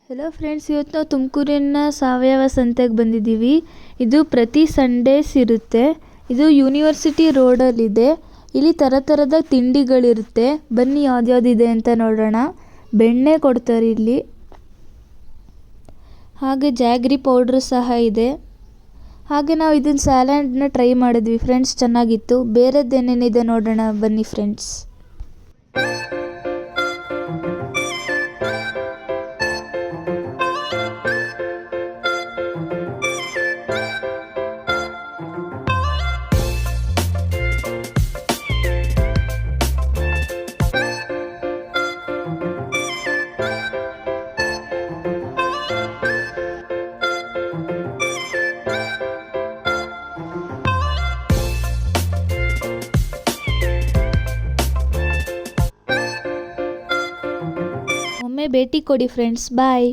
Hello friends, ಇವತ್ತು ನಾವು ತುಮಕೂರಿನ ಸಾವಯವ ಸಂತೆಗೆ ಬಂದಿದ್ದೀವಿ. ಇದು ಪ್ರತಿ ಸಂಡೇಸ್ ಇರುತ್ತೆ. ಇದು ಯೂನಿವರ್ಸಿಟಿ ರೋಡಲ್ಲಿದೆ. ಇಲ್ಲಿ ಥರದ ತಿಂಡಿಗಳಿರುತ್ತೆ. ಬನ್ನಿ ಯಾವ್ದ್ಯಾವ್ದಿದೆ ಅಂತ ನೋಡೋಣ. ಬೆಣ್ಣೆ ಕೊಡ್ತಾರೆ ಇಲ್ಲಿ, ಹಾಗೆ ಜಾಗ್ರಿ ಪೌಡ್ರ್ ಸಹ ಇದೆ. ಹಾಗೆ ನಾವು ಇದನ್ನ ಸ್ಯಾಲಡ್ನ ಟ್ರೈ ಮಾಡಿದ್ವಿ ಫ್ರೆಂಡ್ಸ್, ಚೆನ್ನಾಗಿತ್ತು. ಬೇರೆದ್ದೇನೇನಿದೆ ನೋಡೋಣ ಬನ್ನಿ ಫ್ರೆಂಡ್ಸ್. ಒಮ್ಮೆ ಭೇಟಿ ಕೊಡಿ ಫ್ರೆಂಡ್ಸ್. ಬಾಯ್.